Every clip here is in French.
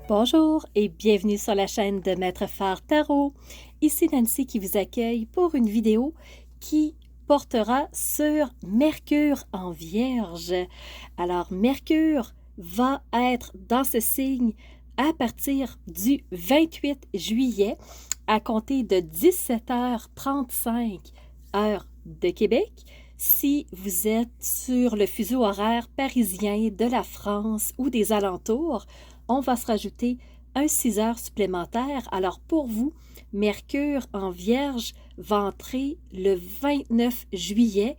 Bonjour et bienvenue sur la chaîne de Maître Phare Tarot. Ici Nancy qui vous accueille pour une vidéo qui portera sur Mercure en Vierge. Alors, Mercure va être dans ce signe à partir du 28 juillet à compter de 17h35 heure de Québec. Si vous êtes sur le fuseau horaire parisien de la France ou des alentours, on va se rajouter un 6 heures supplémentaires. Alors pour vous, Mercure en Vierge va entrer le 29 juillet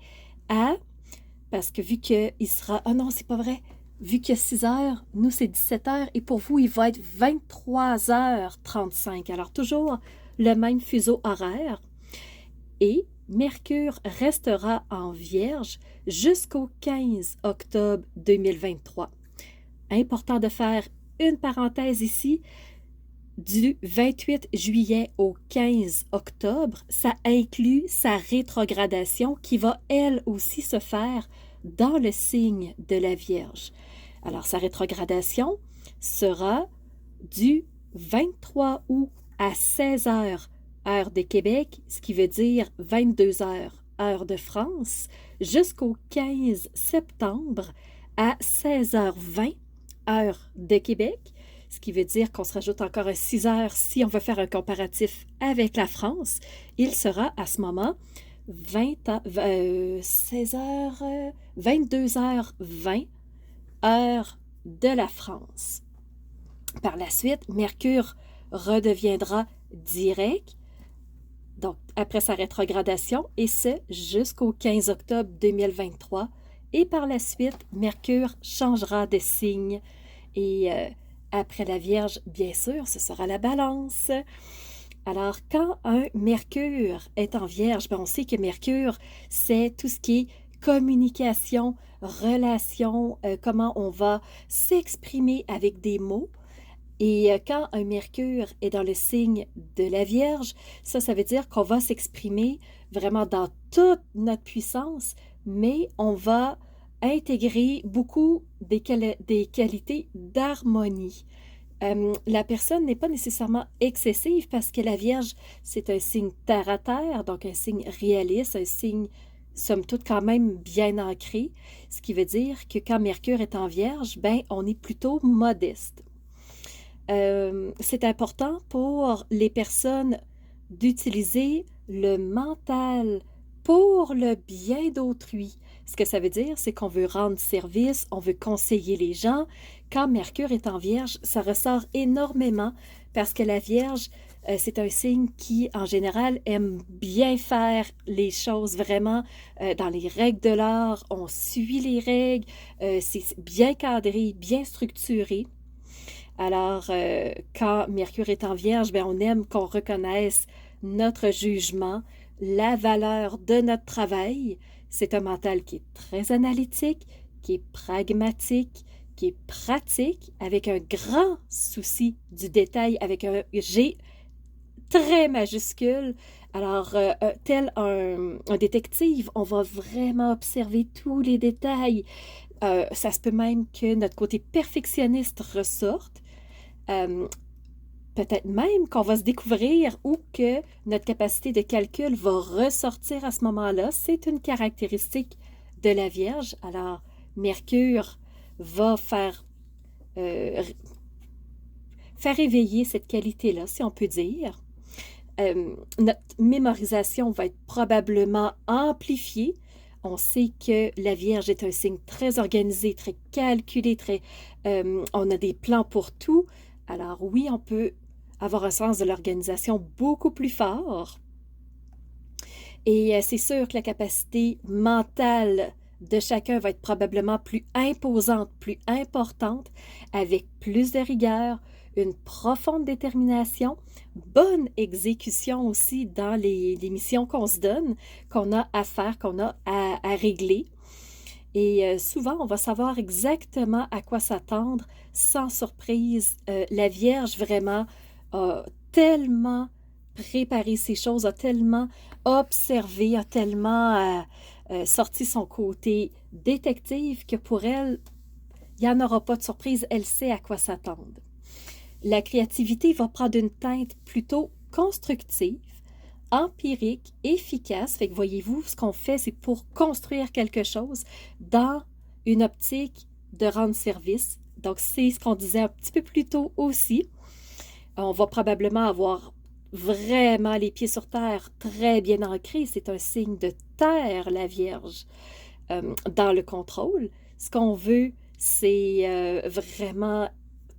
parce que vu qu'il sera, ah non, c'est pas vrai, vu qu'il y a 6 heures, nous c'est 17 heures et pour vous, il va être 23h35. Alors toujours le même fuseau horaire. Et Mercure restera en Vierge jusqu'au 15 octobre 2023. Important de faire une parenthèse ici, du 28 juillet au 15 octobre, ça inclut sa rétrogradation qui va elle aussi se faire dans le signe de la Vierge. Alors sa rétrogradation sera du 23 août à 16 heures, heure de Québec, ce qui veut dire 22 heures, heure de France, jusqu'au 15 septembre à 16h20, heure de Québec, ce qui veut dire qu'on se rajoute encore un 6 heures si on veut faire un comparatif avec la France. Il sera à ce moment 16 heures, 22h20, heure de la France. Par la suite, Mercure redeviendra direct, donc après sa rétrogradation, et ce jusqu'au 15 octobre 2023. Et par la suite, Mercure changera de signe. Et après la Vierge, bien sûr, ce sera la Balance. Alors, quand un Mercure est en Vierge, on sait que Mercure, c'est tout ce qui est communication, relation, comment on va s'exprimer avec des mots. Et quand un Mercure est dans le signe de la Vierge, ça veut dire qu'on va s'exprimer vraiment dans toute notre puissance, mais on va intégrer beaucoup des qualités d'harmonie. La personne n'est pas nécessairement excessive parce que la Vierge, c'est un signe terre à terre, donc un signe réaliste, un signe, somme toute, quand même bien ancré, ce qui veut dire que quand Mercure est en Vierge, on est plutôt modeste. C'est important pour les personnes d'utiliser le mental pour le bien d'autrui. Ce que ça veut dire, c'est qu'on veut rendre service, on veut conseiller les gens. Quand Mercure est en Vierge, ça ressort énormément parce que la Vierge, c'est un signe qui, en général, aime bien faire les choses vraiment dans les règles de l'art. On suit les règles, c'est bien cadré, bien structuré. Alors, quand Mercure est en Vierge, on aime qu'on reconnaisse notre jugement, la valeur de notre travail. C'est un mental qui est très analytique, qui est pragmatique, qui est pratique, avec un grand souci du détail, avec un G très majuscule. Alors, tel un détective, on va vraiment observer tous les détails. Ça se peut même que notre côté perfectionniste ressorte. Peut-être même qu'on va se découvrir ou que notre capacité de calcul va ressortir à ce moment-là. C'est une caractéristique de la Vierge. Alors, Mercure va faire éveiller cette qualité-là, si on peut dire. Notre mémorisation va être probablement amplifiée. On sait que la Vierge est un signe très organisé, très calculé, on a des plans pour tout. Alors oui, on peut avoir un sens de l'organisation beaucoup plus fort. Et c'est sûr que la capacité mentale de chacun va être probablement plus imposante, plus importante, avec plus de rigueur, une profonde détermination, bonne exécution aussi dans les missions qu'on se donne, qu'on a à faire, qu'on a à régler. Et souvent, on va savoir exactement à quoi s'attendre sans surprise. La Vierge, vraiment, a tellement préparé ces choses, a tellement observé, a tellement sorti son côté détective que pour elle, il n'y en aura pas de surprise. Elle sait à quoi s'attendre. La créativité va prendre une teinte plutôt constructive, empirique, efficace. Fait que voyez-vous, ce qu'on fait, c'est pour construire quelque chose dans une optique de rendre service. Donc, c'est ce qu'on disait un petit peu plus tôt aussi. On va probablement avoir vraiment les pieds sur terre, très bien ancrés. C'est un signe de terre, la Vierge, dans le contrôle. Ce qu'on veut, c'est vraiment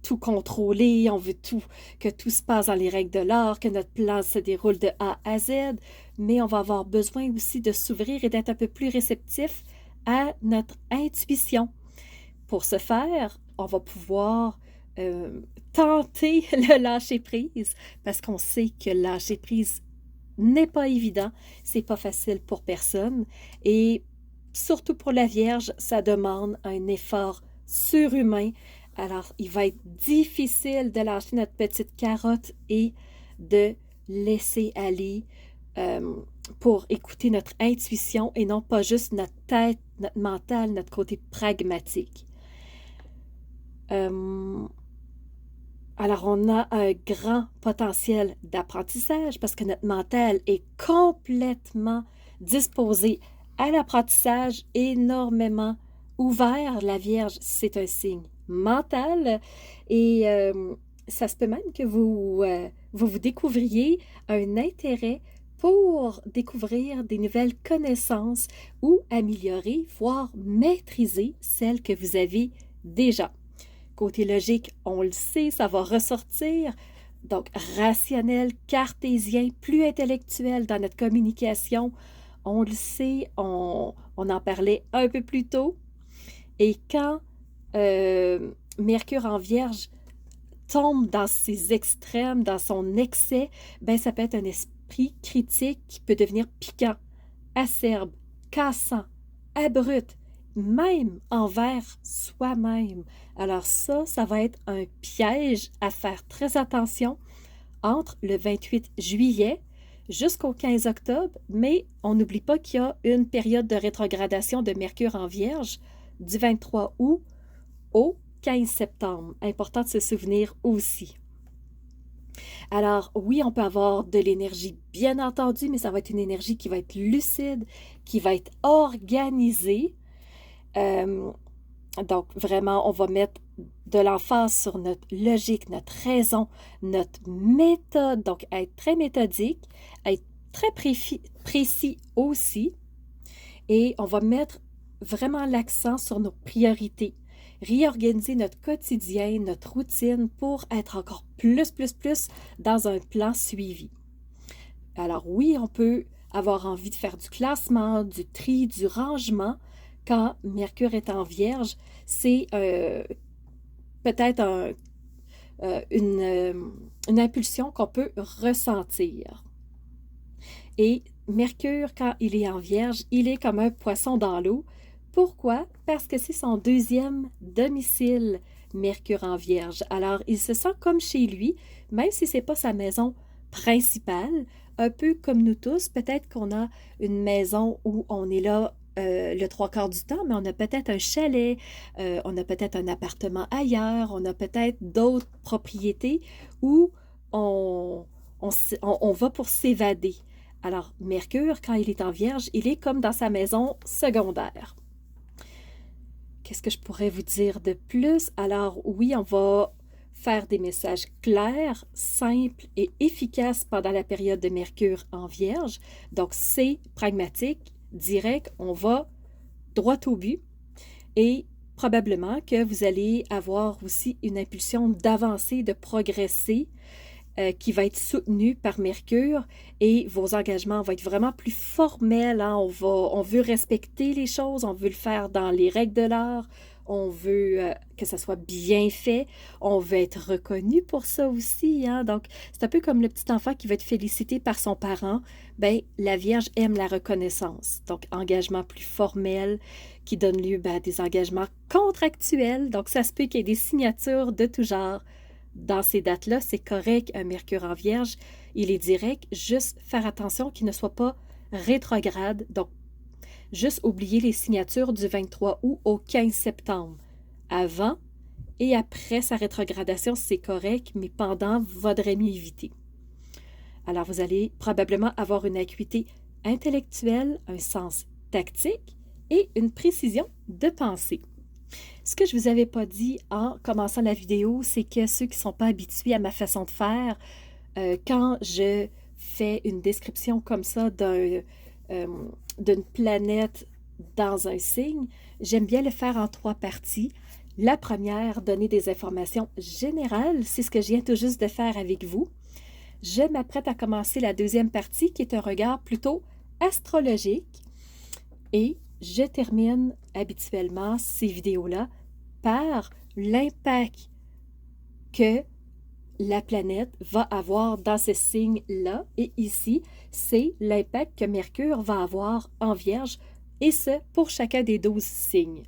tout contrôler, on veut tout, que tout se passe dans les règles de l'art, que notre plan se déroule de A à Z, mais on va avoir besoin aussi de s'ouvrir et d'être un peu plus réceptif à notre intuition. Pour ce faire, on va pouvoir tenter le lâcher-prise, parce qu'on sait que lâcher-prise n'est pas évident, c'est pas facile pour personne, et surtout pour la Vierge, ça demande un effort surhumain. Alors, il va être difficile de lâcher notre petite carotte et de laisser aller pour écouter notre intuition et non pas juste notre tête, notre mental, notre côté pragmatique. Alors, on a un grand potentiel d'apprentissage parce que notre mental est complètement disposé à l'apprentissage, énormément ouvert. La Vierge, c'est un signe mental et ça se peut même que vous découvriez un intérêt pour découvrir des nouvelles connaissances ou améliorer, voire maîtriser celles que vous avez déjà. Côté logique, on le sait, ça va ressortir. Donc, rationnel, cartésien, plus intellectuel dans notre communication. On le sait, on en parlait un peu plus tôt. Et quand Mercure en Vierge tombe dans ses extrêmes, dans son excès, ben ça peut être un esprit critique qui peut devenir piquant, acerbe, cassant, abrupt, même envers soi-même. Alors ça va être un piège à faire très attention entre le 28 juillet jusqu'au 15 octobre, mais on n'oublie pas qu'il y a une période de rétrogradation de Mercure en Vierge du 23 août au 15 septembre. Important de se souvenir aussi. Alors, oui, on peut avoir de l'énergie, bien entendu, mais ça va être une énergie qui va être lucide, qui va être organisée. Donc, vraiment, on va mettre de l'emphase sur notre logique, notre raison, notre méthode. Donc, être très méthodique, être très précis aussi. Et on va mettre vraiment l'accent sur nos priorités. Réorganiser notre quotidien, notre routine pour être encore plus dans un plan suivi. Alors oui, on peut avoir envie de faire du classement, du tri, du rangement. Quand Mercure est en Vierge, c'est peut-être une impulsion qu'on peut ressentir. Et Mercure, quand il est en Vierge, il est comme un poisson dans l'eau. Pourquoi? Parce que c'est son deuxième domicile, Mercure en Vierge. Alors, il se sent comme chez lui, même si ce n'est pas sa maison principale, un peu comme nous tous. Peut-être qu'on a une maison où on est là le trois quarts du temps, mais on a peut-être un chalet, on a peut-être un appartement ailleurs, on a peut-être d'autres propriétés où on va pour s'évader. Alors, Mercure, quand il est en Vierge, il est comme dans sa maison secondaire. Qu'est-ce que je pourrais vous dire de plus? Alors, oui, on va faire des messages clairs, simples et efficaces pendant la période de Mercure en Vierge. Donc, c'est pragmatique, direct, on va droit au but et probablement que vous allez avoir aussi une impulsion d'avancer, de progresser qui va être soutenue par Mercure et vos engagements vont être vraiment plus formels. Hein? On veut respecter les choses, on veut le faire dans les règles de l'art, on veut que ça soit bien fait, on veut être reconnu pour ça aussi. Hein? Donc, c'est un peu comme le petit enfant qui veut être félicité par son parent. Bien, la Vierge aime la reconnaissance. Donc, engagement plus formel qui donne lieu à des engagements contractuels. Donc, ça se peut qu'il y ait des signatures de tout genre. Dans ces dates-là, c'est correct, un Mercure en Vierge, il est direct, juste faire attention qu'il ne soit pas rétrograde, donc juste oublier les signatures du 23 août au 15 septembre. Avant et après sa rétrogradation, c'est correct, mais pendant, vaudrait mieux éviter. Alors, vous allez probablement avoir une acuité intellectuelle, un sens tactique et une précision de pensée. Ce que je ne vous avais pas dit en commençant la vidéo, c'est que ceux qui ne sont pas habitués à ma façon de faire, quand je fais une description comme ça d'une planète dans un signe, j'aime bien le faire en 3 parties. La première, donner des informations générales, c'est ce que je viens tout juste de faire avec vous. Je m'apprête à commencer la deuxième partie qui est un regard plutôt astrologique et je termine habituellement ces vidéos-là par l'impact que la planète va avoir dans ce signe-là. Et ici, c'est l'impact que Mercure va avoir en Vierge, et ce, pour chacun des 12 signes.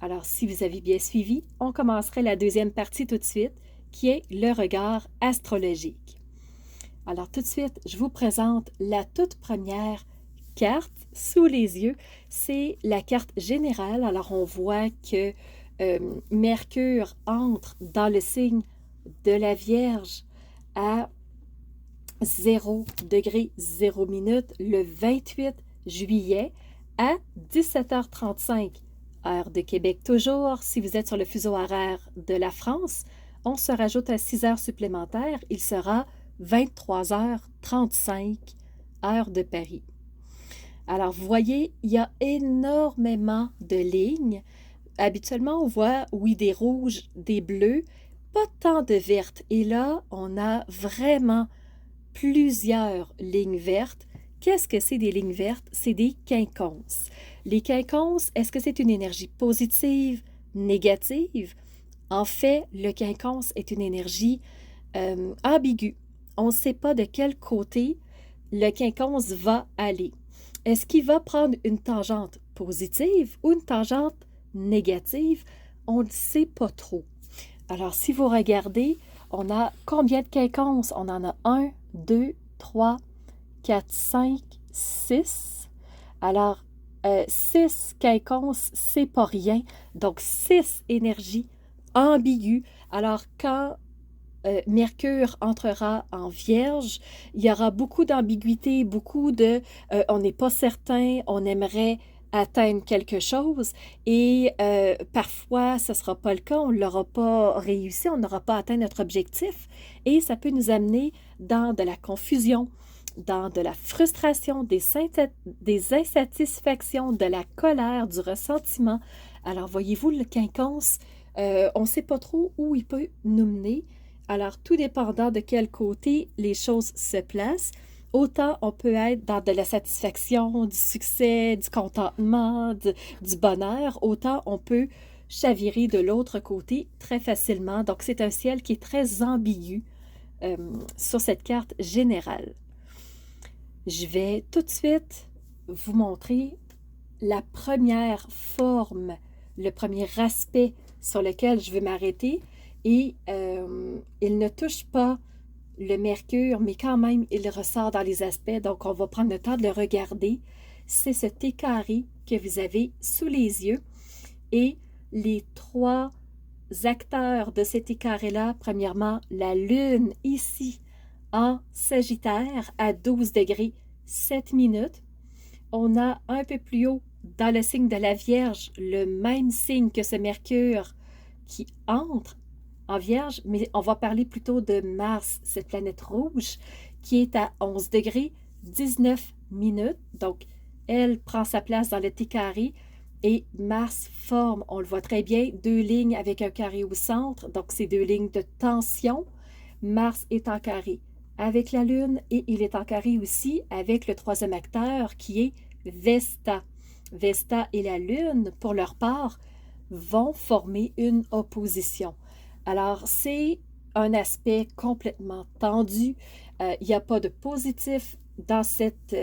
Alors, si vous avez bien suivi, on commencerait la deuxième partie tout de suite, qui est le regard astrologique. Alors, tout de suite, je vous présente la toute première carte sous les yeux. C'est la carte générale. Alors, on voit que Mercure entre dans le signe de la Vierge à 0 degré 0 minute le 28 juillet à 17h35, heure de Québec toujours. Si vous êtes sur le fuseau horaire de la France, on se rajoute à 6 heures supplémentaires. Il sera 23h35, heure de Paris. Alors, vous voyez, il y a énormément de lignes. Habituellement, on voit, oui, des rouges, des bleus, pas tant de vertes. Et là, on a vraiment plusieurs lignes vertes. Qu'est-ce que c'est des lignes vertes? C'est des quinconces. Les quinconces, est-ce que c'est une énergie positive, négative? En fait, le quinconce est une énergie ambiguë. On ne sait pas de quel côté le quinconce va aller. Est-ce qu'il va prendre une tangente positive ou une tangente négative? On ne sait pas trop. Alors, si vous regardez, on a combien de quinconces? On en a 1, 2, 3, 4, 5, 6. Alors, 6 quinconces, c'est pas rien. Donc, 6 énergies ambiguës. Alors, quand Mercure entrera en Vierge, il y aura beaucoup d'ambiguïté, beaucoup de on n'est pas certain, on aimerait atteindre quelque chose et parfois ce ne sera pas le cas, on ne l'aura pas réussi, on n'aura pas atteint notre objectif et ça peut nous amener dans de la confusion, dans de la frustration, des insatisfactions, de la colère, du ressentiment. Alors voyez-vous, le quinconce, on ne sait pas trop où il peut nous mener. Alors, tout dépendant de quel côté les choses se placent, autant on peut être dans de la satisfaction, du succès, du contentement, du bonheur, autant on peut chavirer de l'autre côté très facilement. Donc, c'est un ciel qui est très ambigu sur cette carte générale. Je vais tout de suite vous montrer la première forme, le premier aspect sur lequel je vais m'arrêter. Et il ne touche pas le mercure, mais quand même, il ressort dans les aspects. Donc, on va prendre le temps de le regarder. C'est ce T carré que vous avez sous les yeux. Et les 3 acteurs de cet T carré-là, premièrement, la Lune ici en Sagittaire à 12 degrés 7 minutes. On a un peu plus haut dans le signe de la Vierge, le même signe que ce Mercure qui entre en Vierge, mais on va parler plutôt de Mars, cette planète rouge, qui est à 11 degrés 19 minutes. Donc, elle prend sa place dans le T carré et Mars forme, on le voit très bien, 2 lignes avec un carré au centre. Donc, c'est 2 lignes de tension. Mars est en carré avec la Lune et il est en carré aussi avec le 3e acteur qui est Vesta. Vesta et la Lune, pour leur part, vont former une opposition. Alors, c'est un aspect complètement tendu. Il n'y a pas de positif dans cette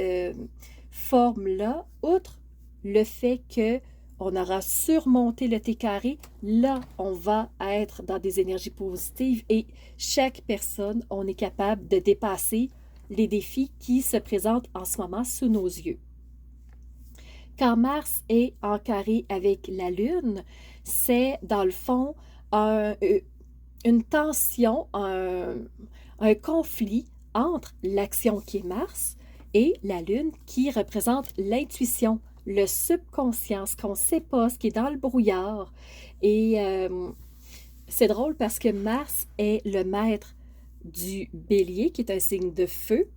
forme-là, outre le fait qu'on aura surmonté le T carré. Là, on va être dans des énergies positives et chaque personne, on est capable de dépasser les défis qui se présentent en ce moment sous nos yeux. Quand Mars est en carré avec la Lune, c'est dans le fond une tension, un conflit entre l'action qui est Mars et la Lune qui représente l'intuition, le subconscient, ce qu'on ne sait pas, ce qui est dans le brouillard. Et c'est drôle parce que Mars est le maître du Bélier, qui est un signe de feu.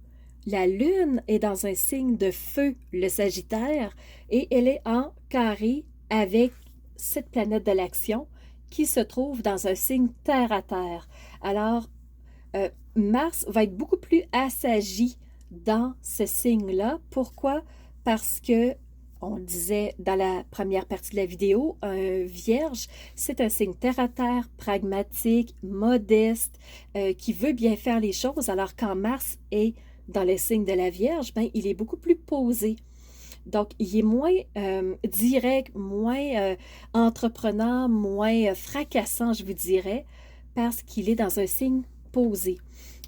La Lune est dans un signe de feu, le Sagittaire, et elle est en carré avec cette planète de l'action qui se trouve dans un signe terre à terre. Alors, Mars va être beaucoup plus assagi dans ce signe-là. Pourquoi? Parce que, on le disait dans la première partie de la vidéo, un vierge, c'est un signe terre à terre, pragmatique, modeste, qui veut bien faire les choses. Alors, quand Mars est dans le signe de la Vierge, ben, il est beaucoup plus posé. Donc, il est moins direct, moins entreprenant, moins fracassant, je vous dirais, parce qu'il est dans un signe posé.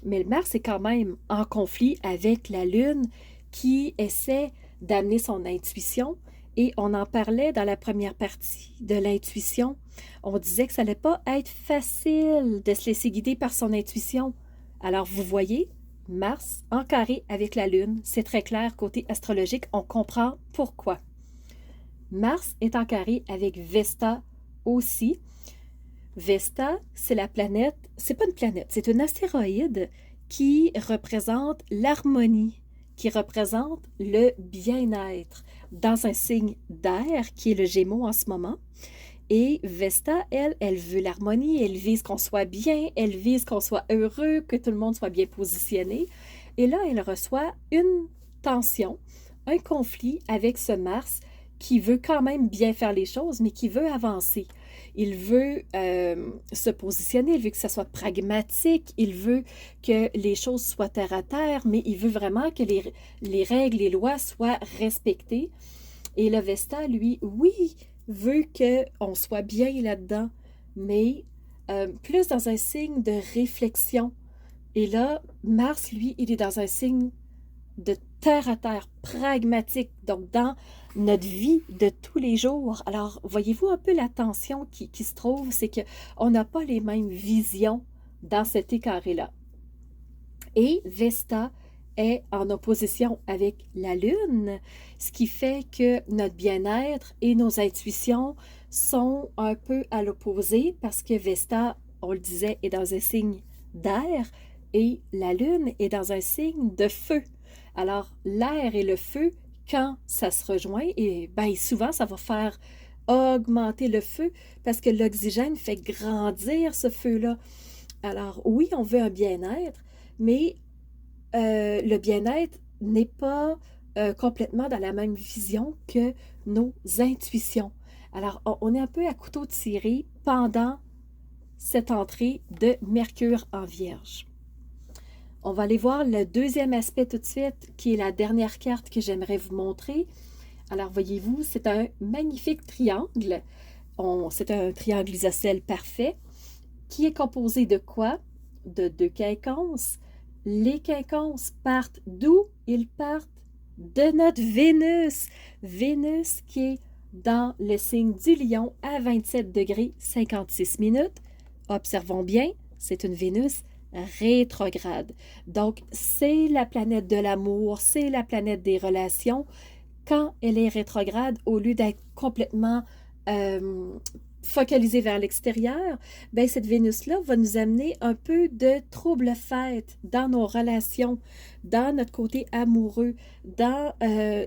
Mais le Mars est quand même en conflit avec la Lune qui essaie d'amener son intuition. Et on en parlait dans la première partie de l'intuition. On disait que ça n'allait pas être facile de se laisser guider par son intuition. Alors, vous voyez, Mars en carré avec la Lune, c'est très clair côté astrologique, on comprend pourquoi. Mars est en carré avec Vesta aussi. Vesta, c'est la planète, c'est pas une planète, c'est un astéroïde qui représente l'harmonie, qui représente le bien-être dans un signe d'air qui est le Gémeaux en ce moment. Et Vesta, elle veut l'harmonie, elle vise qu'on soit bien, elle vise qu'on soit heureux, que tout le monde soit bien positionné. Et là, elle reçoit une tension, un conflit avec ce Mars qui veut quand même bien faire les choses, mais qui veut avancer. Il veut se positionner, il veut que ça soit pragmatique, il veut que les choses soient terre à terre, mais il veut vraiment que les règles, les lois soient respectées. Et le Vesta, lui, oui, veut qu'on soit bien là-dedans, mais plus dans un signe de réflexion. Et là, Mars, lui, il est dans un signe de terre à terre, pragmatique, donc dans notre vie de tous les jours. Alors, voyez-vous un peu la tension qui se trouve, c'est qu'on n'a pas les mêmes visions dans cet écarré-là. Et Vesta est en opposition avec la Lune, ce qui fait que notre bien-être et nos intuitions sont un peu à l'opposé parce que Vesta, on le disait, est dans un signe d'air et la Lune est dans un signe de feu. Alors, l'air et le feu, quand ça se rejoint, et bien souvent, ça va faire augmenter le feu parce que l'oxygène fait grandir ce feu-là. Alors, oui, on veut un bien-être, mais le bien-être n'est pas complètement dans la même vision que nos intuitions. Alors, on est un peu à couteau tiré pendant cette entrée de Mercure en Vierge. On va aller voir le deuxième aspect tout de suite, qui est la dernière carte que j'aimerais vous montrer. Alors, voyez-vous, c'est un magnifique triangle. C'est un triangle isocèle parfait qui est composé de quoi? De 2 quinconces. Les quinconces partent d'où? Ils partent de notre Vénus. Vénus qui est dans le signe du Lion à 27 degrés 56 minutes. Observons bien, c'est une Vénus rétrograde. Donc, c'est la planète de l'amour, c'est la planète des relations. Quand elle est rétrograde, au lieu d'être complètement focalisée vers l'extérieur, ben cette Vénus-là va nous amener un peu de trouble-fête dans nos relations, dans notre côté amoureux, dans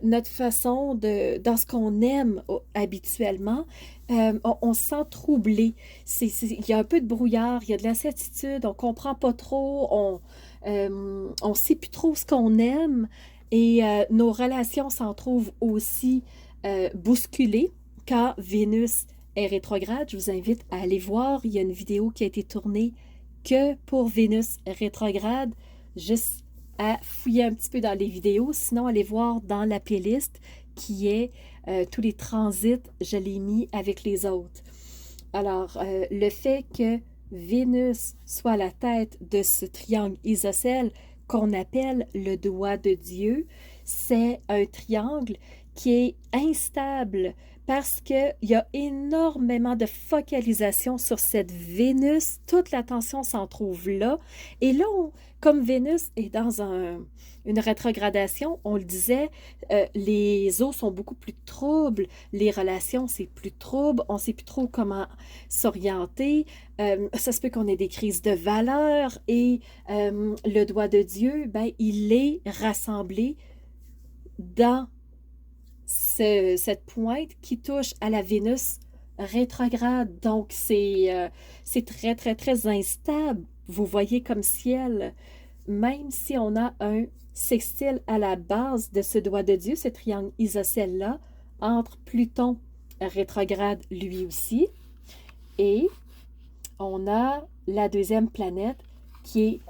notre façon dans ce qu'on aime habituellement. On se sent troublé. Il y a un peu de brouillard, il y a de l'incertitude, on ne comprend pas trop, on ne sait plus trop ce qu'on aime et nos relations s'en trouvent aussi bousculées quand Vénus est rétrograde. Je vous invite à aller voir. Il y a une vidéo qui a été tournée que pour Vénus rétrograde. Juste à fouiller un petit peu dans les vidéos. Sinon, allez voir dans la playlist qui est tous les transits. Je l'ai mis avec les autres. Alors, le fait que Vénus soit la tête de ce triangle isocèle qu'on appelle le doigt de Dieu, c'est un triangle qui est instable parce qu'il y a énormément de focalisation sur cette Vénus. Toute l'attention s'en trouve là. Et là, comme Vénus est dans une rétrogradation, on le disait, les eaux sont beaucoup plus troubles, les relations, c'est plus trouble, on ne sait plus trop comment s'orienter. Ça se peut qu'on ait des crises de valeur et le doigt de Dieu, ben, il est rassemblé dans cette pointe qui touche à la Vénus rétrograde. Donc, c'est très, très, très instable. Vous voyez comme ciel, même si on a un sextile à la base de ce doigt de Dieu, ce triangle isocèle-là, entre Pluton rétrograde lui aussi, et on a la deuxième planète qui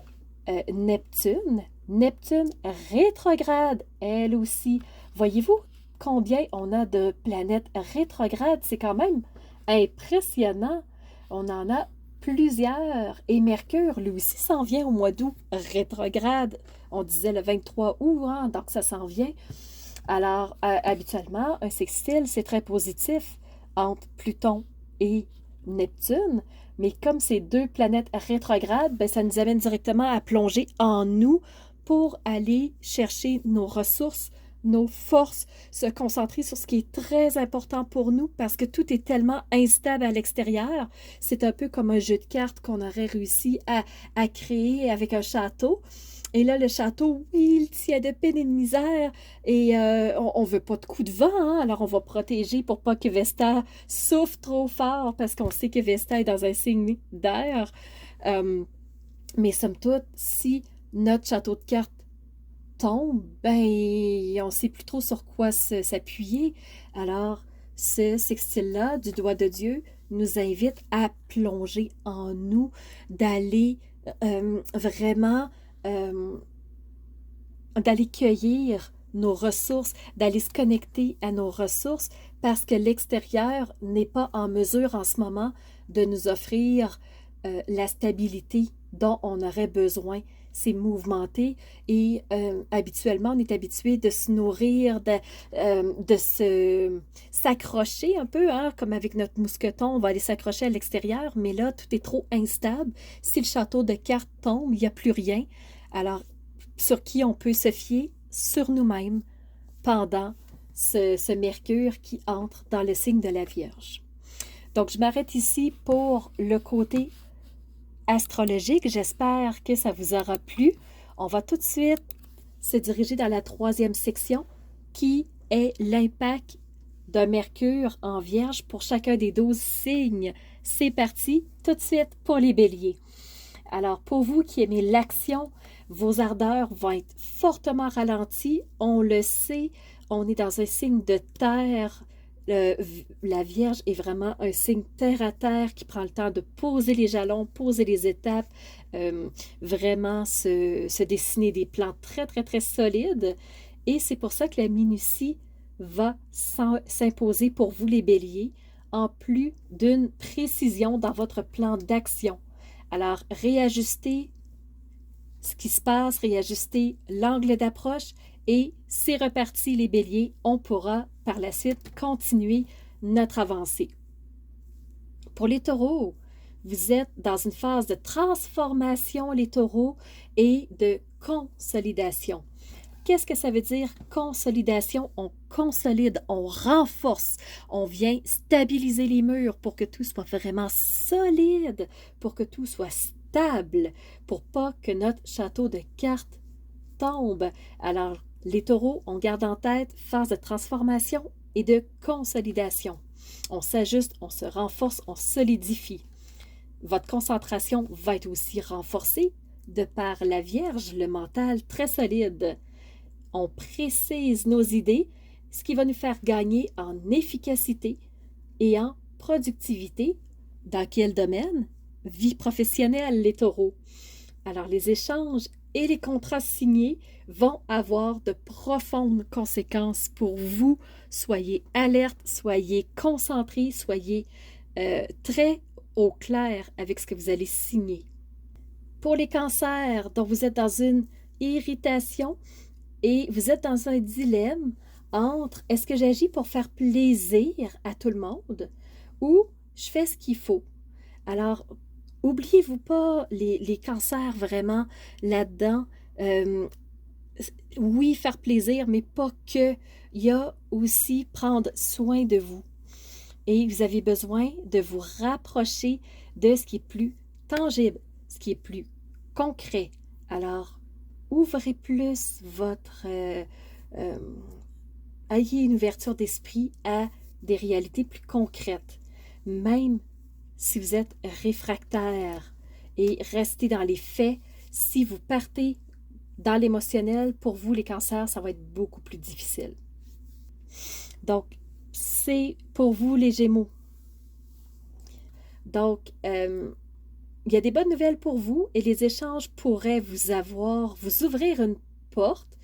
est Neptune. Neptune rétrograde, elle aussi. Voyez-vous combien on a de planètes rétrogrades? C'est quand même impressionnant. On en a plusieurs. Et Mercure, lui aussi, s'en vient au mois d'août rétrograde. On disait le 23 août, hein, donc ça s'en vient. Alors, habituellement, un sextile, c'est très positif entre Pluton et Neptune. Mais comme ces deux planètes rétrogrades, ben, ça nous amène directement à plonger en nous pour aller chercher nos ressources, nos forces, se concentrer sur ce qui est très important pour nous parce que tout est tellement instable à l'extérieur. C'est un peu comme un jeu de cartes qu'on aurait réussi à créer avec un château. Et là, le château, oui, il tient de peine et de misère et on ne veut pas de coups de vent, hein? Alors on va protéger pour pas que Vesta souffle trop fort parce qu'on sait que Vesta est dans un signe d'air. Mais somme toute, si notre château de cartes tombe, ben, on ne sait plus trop sur quoi s'appuyer. Alors, ce sextile-là du doigt de Dieu nous invite à plonger en nous, d'aller vraiment, d'aller cueillir nos ressources, d'aller se connecter à nos ressources parce que l'extérieur n'est pas en mesure en ce moment de nous offrir la stabilité dont on aurait besoin. C'est mouvementé et habituellement, on est habitué de se nourrir, de s'accrocher un peu, hein, comme avec notre mousqueton, on va aller s'accrocher à l'extérieur, mais là, tout est trop instable. Si le château de cartes tombe, il n'y a plus rien. Alors, sur qui on peut se fier? Sur nous-mêmes pendant ce Mercure qui entre dans le signe de la Vierge. Donc, je m'arrête ici pour le côté astrologique. J'espère que ça vous aura plu. On va tout de suite se diriger dans la troisième section qui est l'impact d'un Mercure en Vierge pour chacun des 12 signes. C'est parti tout de suite pour les béliers. Alors, pour vous qui aimez l'action, vos ardeurs vont être fortement ralenties. On le sait, on est dans un signe de terre. La Vierge est vraiment un signe terre à terre qui prend le temps de poser les jalons, poser les étapes, vraiment se dessiner des plans très, très, très solides. Et c'est pour ça que la minutie va s'imposer pour vous les béliers, en plus d'une précision dans votre plan d'action. Alors, réajustez ce qui se passe, réajustez l'angle d'approche et c'est reparti les béliers. On pourra par la suite continuer notre avancée. Pour les taureaux, vous êtes dans une phase de transformation, les taureaux, et de consolidation. Qu'est-ce que ça veut dire consolidation? On consolide, on renforce, on vient stabiliser les murs pour que tout soit vraiment solide, pour que tout soit stable, pour pas que notre château de cartes tombe. Alors, les taureaux, on garde en tête phase de transformation et de consolidation. On s'ajuste, on se renforce, on solidifie. Votre concentration va être aussi renforcée de par la Vierge, le mental très solide. On précise nos idées, ce qui va nous faire gagner en efficacité et en productivité. Dans quel domaine? Vie professionnelle, les taureaux. Alors, les échanges et les contrats signés vont avoir de profondes conséquences pour vous. Soyez alerte, soyez concentrés, soyez très au clair avec ce que vous allez signer. Pour les cancers, dont vous êtes dans une irritation et vous êtes dans un dilemme entre est-ce que j'agis pour faire plaisir à tout le monde ou je fais ce qu'il faut. Alors, oubliez-vous pas les cancers vraiment là-dedans. Euh, oui, faire plaisir, mais pas que. Il y a aussi prendre soin de vous. Et vous avez besoin de vous rapprocher de ce qui est plus tangible, ce qui est plus concret. Alors, ouvrez plus votre... euh, ayez une ouverture d'esprit à des réalités plus concrètes. Même si vous êtes réfractaire et restez dans les faits, si vous partez dans l'émotionnel, pour vous, les cancers, ça va être beaucoup plus difficile. Donc, c'est pour vous les Gémeaux. Donc, il y a des bonnes nouvelles pour vous et les échanges pourraient vous ouvrir une porte.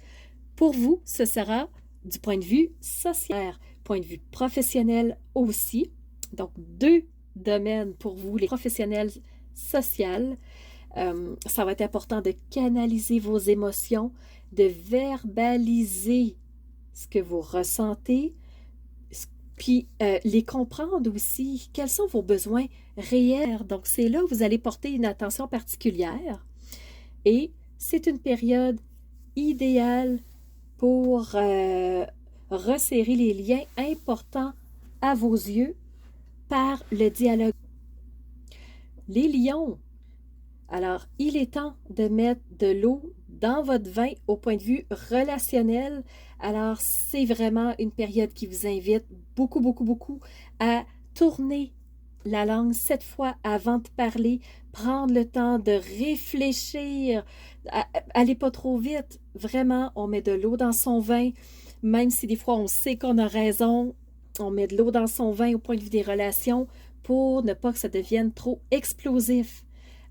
Pour vous, ce sera du point de vue social, point de vue professionnel aussi. Donc, deux domaines pour vous, les professionnels sociaux. Ça va être important de canaliser vos émotions, de verbaliser ce que vous ressentez, puis les comprendre aussi, quels sont vos besoins réels. Donc, c'est là où vous allez porter une attention particulière. Et c'est une période idéale pour resserrer les liens importants à vos yeux par le dialogue. Les lions, alors, il est temps de mettre de l'eau dans votre vin au point de vue relationnel. Alors, c'est vraiment une période qui vous invite beaucoup, beaucoup, beaucoup à tourner la langue 7 fois avant de parler, prendre le temps de réfléchir, allez pas trop vite. Vraiment, on met de l'eau dans son vin, même si des fois on sait qu'on a raison, on met de l'eau dans son vin au point de vue des relations pour ne pas que ça devienne trop explosif.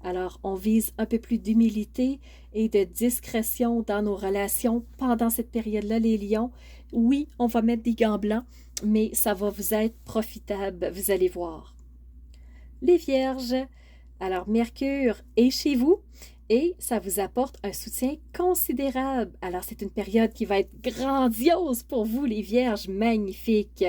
Alors, on vise un peu plus d'humilité et de discrétion dans nos relations pendant cette période-là, les lions. Oui, on va mettre des gants blancs, mais ça va vous être profitable, vous allez voir. Les vierges, alors Mercure est chez vous et ça vous apporte un soutien considérable. Alors, c'est une période qui va être grandiose pour vous, les vierges, magnifique.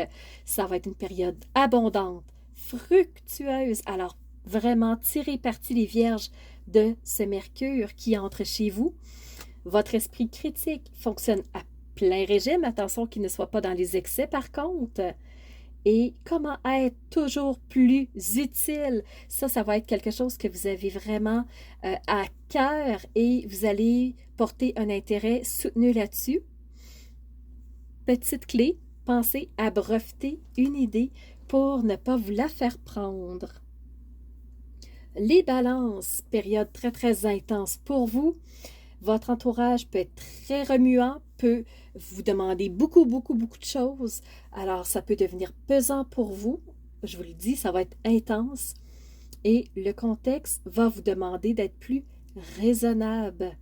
Ça va être une période abondante, fructueuse. Alors, vraiment tirer parti les vierges de ce Mercure qui entre chez vous. Votre esprit critique fonctionne à plein régime. Attention qu'il ne soit pas dans les excès par contre. Et comment être toujours plus utile? Ça va être quelque chose que vous avez vraiment à cœur et vous allez porter un intérêt soutenu là-dessus. Petite clé, pensez à breveter une idée pour ne pas vous la faire prendre. Les balances, période très, très intense pour vous. Votre entourage peut être très remuant, peut vous demander beaucoup, beaucoup, beaucoup de choses. Alors, ça peut devenir pesant pour vous. Je vous le dis, ça va être intense. Et le contexte va vous demander d'être plus raisonnable.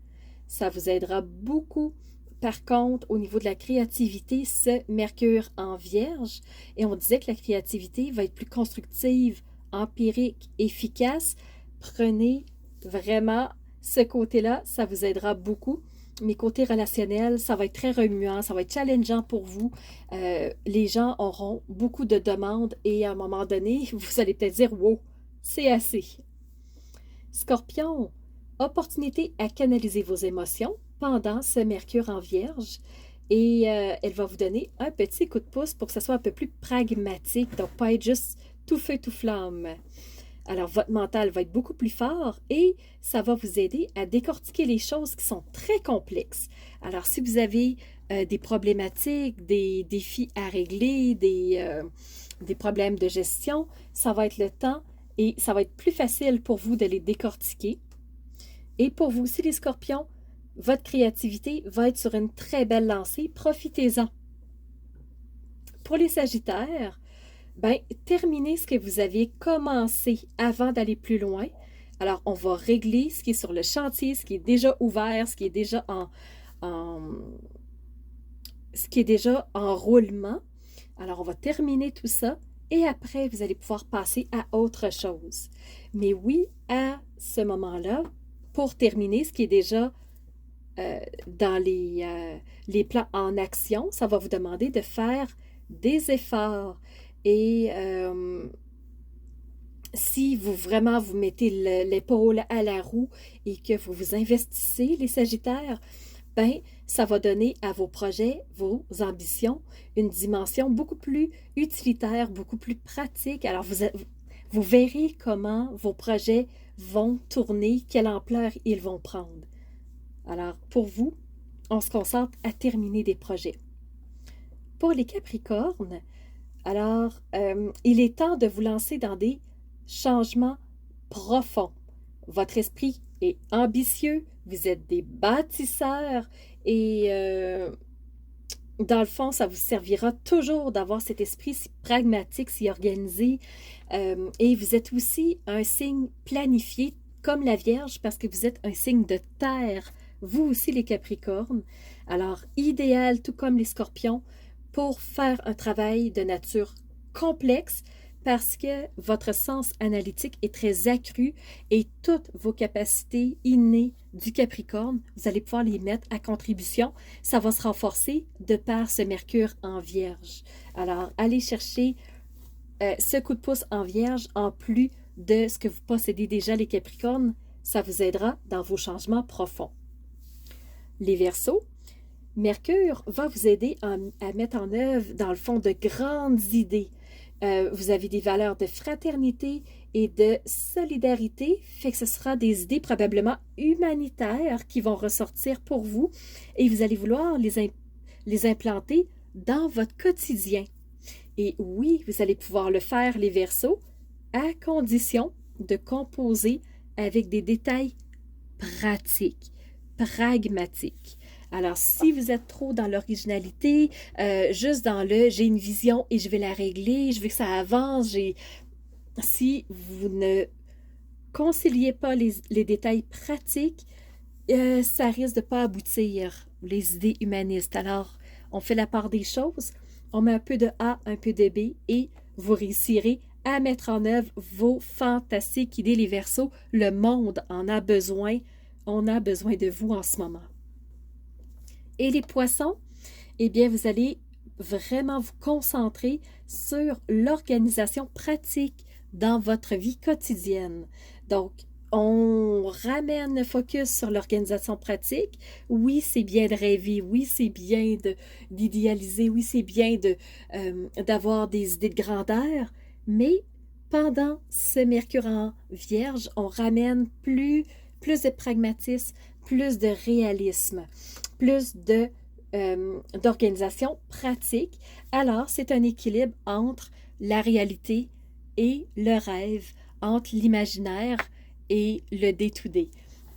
Ça vous aidera beaucoup. Par contre, au niveau de la créativité, ce Mercure en Vierge, et on disait que la créativité va être plus constructive, empirique, efficace. Prenez vraiment ce côté-là, ça vous aidera beaucoup. Mais côté relationnel, ça va être très remuant, ça va être challengeant pour vous. Les gens auront beaucoup de demandes et à un moment donné, vous allez peut-être dire « Wow, c'est assez ». Scorpion, opportunité à canaliser vos émotions pendant ce Mercure en Vierge. Et elle va vous donner un petit coup de pouce pour que ce soit un peu plus pragmatique, donc pas être juste tout feu, tout flamme. Alors, votre mental va être beaucoup plus fort et ça va vous aider à décortiquer les choses qui sont très complexes. Alors, si vous avez des problématiques, des défis à régler, des problèmes de gestion, ça va être le temps et ça va être plus facile pour vous de les décortiquer. Et pour vous aussi, les scorpions, votre créativité va être sur une très belle lancée. Profitez-en. Pour les sagittaires, terminez ce que vous aviez commencé avant d'aller plus loin. Alors, on va régler ce qui est sur le chantier, ce qui est déjà ouvert, ce qui est déjà en roulement. Alors, on va terminer tout ça et après, vous allez pouvoir passer à autre chose. Mais oui, à ce moment-là, pour terminer ce qui est déjà dans les plans en action, ça va vous demander de faire des efforts. Et si vous vraiment vous mettez l'épaule à la roue et que vous vous investissez, les Sagittaires, ben, ça va donner à vos projets, vos ambitions, une dimension beaucoup plus utilitaire, beaucoup plus pratique. Alors, vous verrez comment vos projets vont tourner, quelle ampleur ils vont prendre. Alors, pour vous, on se concentre à terminer des projets. Pour les Capricornes, alors, il est temps de vous lancer dans des changements profonds. Votre esprit est ambitieux, vous êtes des bâtisseurs et dans le fond, ça vous servira toujours d'avoir cet esprit si pragmatique, si organisé. Et vous êtes aussi un signe planifié comme la Vierge parce que vous êtes un signe de terre, vous aussi les Capricornes. Alors, idéal, tout comme les Scorpions, pour faire un travail de nature complexe parce que votre sens analytique est très accru et toutes vos capacités innées du Capricorne, vous allez pouvoir les mettre à contribution. Ça va se renforcer de par ce Mercure en Vierge. Alors, allez chercher ce coup de pouce en Vierge en plus de ce que vous possédez déjà, les Capricornes. Ça vous aidera dans vos changements profonds. Les Verseaux, Mercure va vous aider à mettre en œuvre, dans le fond, de grandes idées. Vous avez des valeurs de fraternité et de solidarité, fait que ce sera des idées probablement humanitaires qui vont ressortir pour vous et vous allez vouloir les implanter dans votre quotidien. Et oui, vous allez pouvoir le faire, les Verseaux, à condition de composer avec des détails pratiques, pragmatiques. Alors, si vous êtes trop dans l'originalité, juste dans j'ai une vision et je vais la régler, je veux que ça avance, si vous ne conciliez pas les détails pratiques, ça risque de ne pas aboutir, les idées humanistes. Alors, on fait la part des choses, on met un peu de A, un peu de B et vous réussirez à mettre en œuvre vos fantastiques idées, les Verseaux. Le monde en a besoin. On a besoin de vous en ce moment. Et les Poissons, eh bien, vous allez vraiment vous concentrer sur l'organisation pratique dans votre vie quotidienne. Donc, on ramène le focus sur l'organisation pratique. Oui, c'est bien de rêver. Oui, c'est bien d'idéaliser. Oui, c'est bien d'avoir des idées de grandeur. Mais pendant ce Mercure en Vierge, on ramène plus de pragmatisme, plus de réalisme, plus d'organisation pratique. Alors, c'est un équilibre entre la réalité et le rêve, entre l'imaginaire et le day-to-day.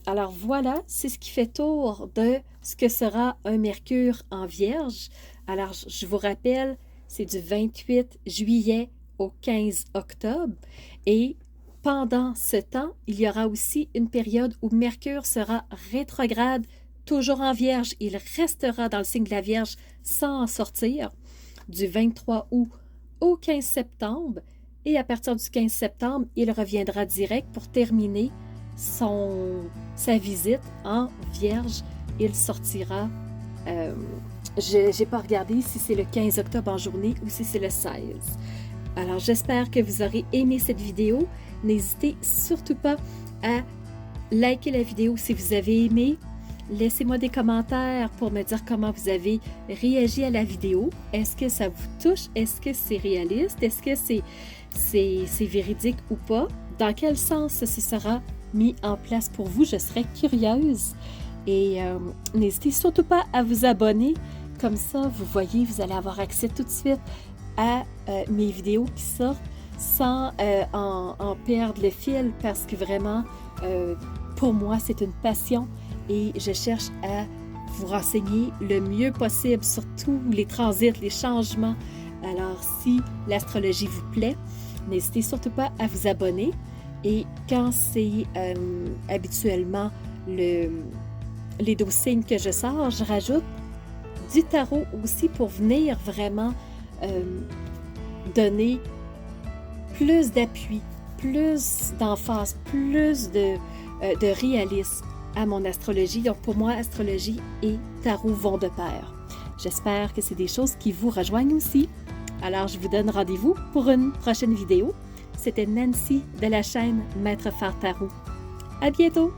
Alors voilà, c'est ce qui fait tour de ce que sera un Mercure en Vierge. Alors, je vous rappelle, c'est du 28 juillet au 15 octobre et pendant ce temps, il y aura aussi une période où Mercure sera rétrograde, toujours en Vierge. Il restera dans le signe de la Vierge sans en sortir du 23 août au 15 septembre. Et à partir du 15 septembre, il reviendra direct pour terminer sa visite en Vierge. Il sortira, je n'ai pas regardé si c'est le 15 octobre en journée ou si c'est le 16. Alors, j'espère que vous aurez aimé cette vidéo. N'hésitez surtout pas à liker la vidéo si vous avez aimé. Laissez-moi des commentaires pour me dire comment vous avez réagi à la vidéo. Est-ce que ça vous touche? Est-ce que c'est réaliste? Est-ce que c'est véridique ou pas? Dans quel sens ce sera mis en place pour vous? Je serais curieuse. Et n'hésitez surtout pas à vous abonner. Comme ça, vous voyez, vous allez avoir accès tout de suite à mes vidéos qui sortent sans en perdre le fil parce que vraiment, pour moi, c'est une passion et je cherche à vous renseigner le mieux possible sur tous les transits, les changements. Alors, si l'astrologie vous plaît, n'hésitez surtout pas à vous abonner. Et quand c'est habituellement les 12 signes que je sors, je rajoute du tarot aussi pour venir vraiment donner plus d'appui, plus d'emphase, plus de réalisme à mon astrologie. Donc, pour moi, astrologie et tarot vont de pair. J'espère que c'est des choses qui vous rejoignent aussi. Alors, je vous donne rendez-vous pour une prochaine vidéo. C'était Nancy de la chaîne Maître Phare Tarot. À bientôt!